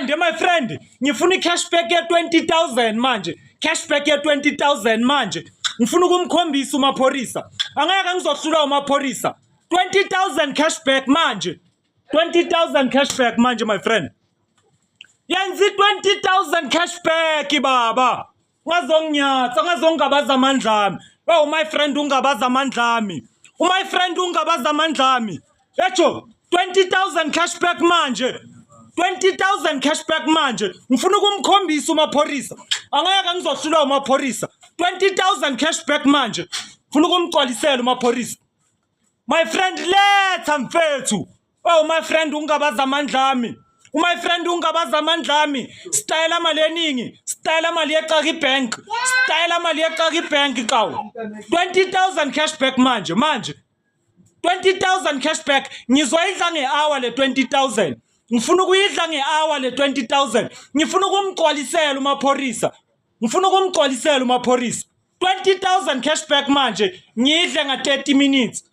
my friend, ngifuna cashback ya 20,000 manje. Cashback ya 20,000 manje. Ngifuna ukumkhombisa uMaphorisa. Angeke ngizohlula uMaphorisa. 20,000 cashback manje. 20,000 cashback manje my friend. Yenzi 20,000 cashback baba. Ngazonginyatha, ngazongabaza amandla ami. Oh my friend ungabaza amandla ami. My friend ungabaza amandla ami. Yetho 20,000 cashback manje. 20,000 cashback manje. Ngifuna ukumkhombisa uMaphorisa. Angeke ngizohlula uMaphorisa. 20,000 cashback manje. Ngifuna ukumgcwalisela uMaphorisa. My friend letha mfethu. Oh my friend ungabaza amandla ami. My friend ungabaza amandla ami. Style mali eningi. Style mali eqaka ibank. Style mali eqaka ibank kawo. 20,000 cashback manje. 20,000 cashback. Ngizoyidla ngehour le 20,000. Ngifuna ukuyidla ngehour le 20,000. Ngifuna ukumgcwalisela uMaphorisa. 20,000 cashback manje. Ngiyidle nga 30 minutes.